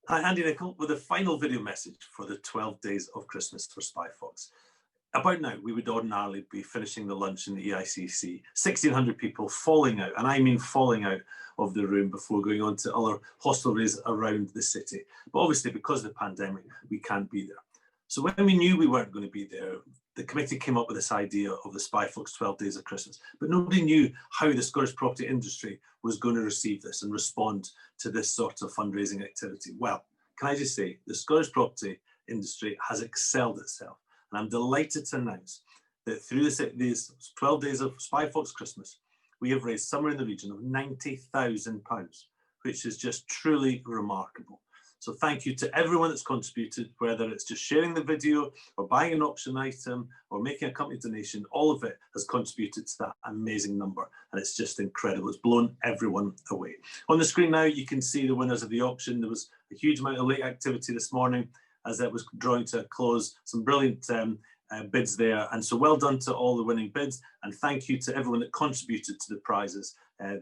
Hi, Andy Nicol with a final video message for the 12 days of Christmas for Spifox. About now, we would ordinarily be finishing the lunch in the EICC, 1,600 people falling out, and I mean falling out of the room before going on to other hostelries around the city. But obviously, because of the pandemic, we can't be there. So when we knew we weren't going to be there, the committee came up with this idea of the Spifox 12 Days of Christmas. But nobody knew how the Scottish property industry was going to receive this and respond to this sort of fundraising activity. Well, can I just say, the Scottish property industry has excelled itself. And I'm delighted to announce that through these 12 days of Spifox Christmas, we have raised somewhere in the region of £90,000, which is just truly remarkable. So thank you to everyone that's contributed, whether it's just sharing the video or buying an auction item or making a company donation. All of it has contributed to that amazing number, and it's just incredible. It's blown everyone away. On the screen now, you can see the winners of the auction. There was a huge amount of late activity this morning as it was drawing to a close. Some brilliant bids there, and so well done to all the winning bids, and thank you to everyone that contributed to the prizes.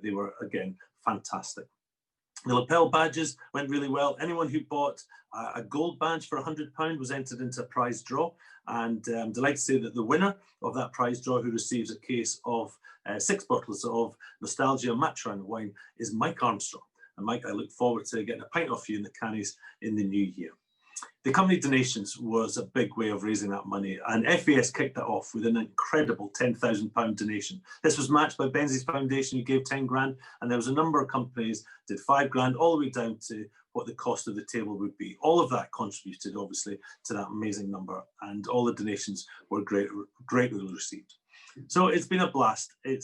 They were, again, fantastic. The lapel badges went really well. Anyone who bought a gold badge for £100 was entered into a prize draw, and I'm delighted to say that the winner of that prize draw, who receives a case of 6 bottles of Nostalgia Matron wine, is Mike Armstrong. And Mike, I look forward to getting a pint off you in the cannies in the new year. The company donations was a big way of raising that money, and FAS kicked that off with an incredible £10,000 donation. This was matched by Benzies Foundation, who gave 10 grand, and there was a number of companies did 5 grand, all the way down to what the cost of the table would be. All of that contributed, obviously, to that amazing number, and all the donations were greatly received. So it's been a blast. We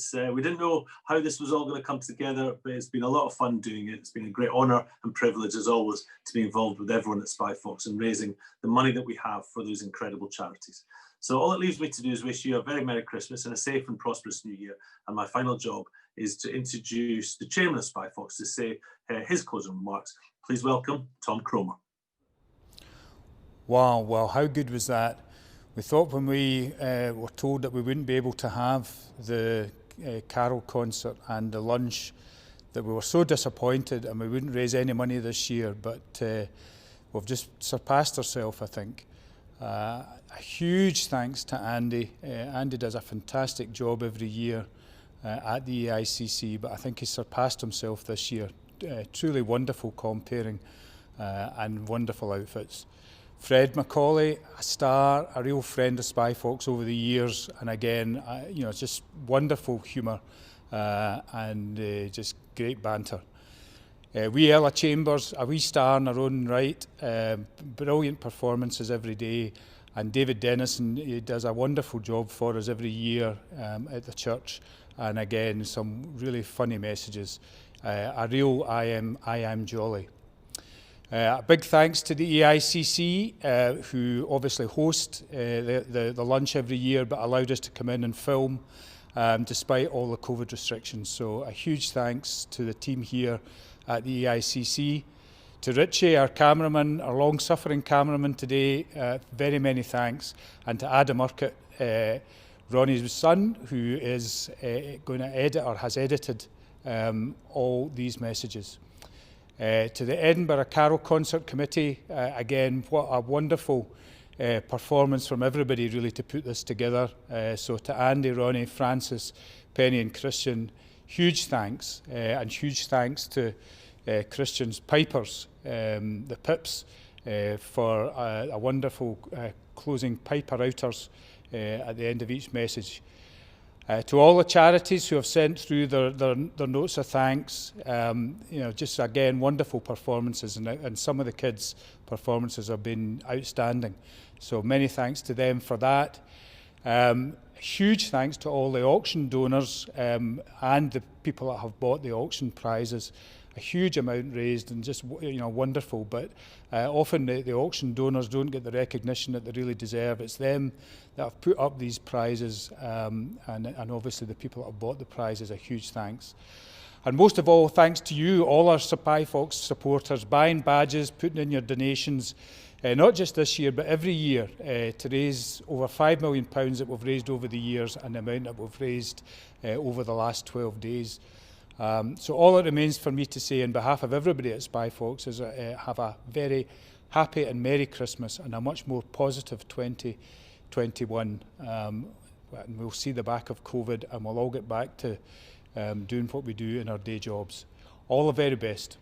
didn't know how this was all going to come together, but it's been a lot of fun doing it. It's been a great honour and privilege, as always, to be involved with everyone at Spifox and raising the money that we have for those incredible charities. So all it leaves me to do is wish you a very Merry Christmas and a safe and prosperous New Year. And my final job is to introduce the chairman of Spifox to say his closing remarks. Please welcome Tom Cromer. Wow, well, how good was that? We thought when we were told that we wouldn't be able to have the carol concert and the lunch that we were so disappointed and we wouldn't raise any money this year, but we've just surpassed ourselves, I think. A huge thanks to Andy. Andy does a fantastic job every year at the EICC, but I think he's surpassed himself this year. Truly wonderful comparing and wonderful outfits. Fred Macaulay, a star, a real friend of Spifox over the years, and again, it's just wonderful humour and just great banter. Wee Ella Chambers, a wee star in her own right, brilliant performances every day, and David Dennison, he does a wonderful job for us every year at the church, and again, some really funny messages. A real I am jolly. A big thanks to the EICC, who obviously host the lunch every year, but allowed us to come in and film despite all the COVID restrictions. So a huge thanks to the team here at the EICC. To Richie, our cameraman, our long-suffering cameraman today, very many thanks. And to Adam Urquhart, Ronnie's son, who is going to edit or has edited all these messages. To the Edinburgh Carol Concert Committee, again, what a wonderful performance from everybody really to put this together. So to Andy, Ronnie, Francis, Penny and Christian, huge thanks. And huge thanks to Christian's Pipers, the Pips, for a wonderful closing Piper outers at the end of each message. To all the charities who have sent through their notes of thanks, just again wonderful performances, and some of the kids' performances have been outstanding. So many thanks to them for that. Huge thanks to all the auction donors and the people that have bought the auction prizes. A huge amount raised and just wonderful, but often the auction donors don't get the recognition that they really deserve. It's them that have put up these prizes, and obviously the people that have bought the prizes. A huge thanks. And most of all, thanks to you, all our Spifox supporters, buying badges, putting in your donations, not just this year, but every year, to raise over £5 million that we've raised over the years, and the amount that we've raised over the last 12 days. So all that remains for me to say on behalf of everybody at Spifox is have a very happy and Merry Christmas and a much more positive 2021. And we'll see the back of COVID and we'll all get back to doing what we do in our day jobs. All the very best.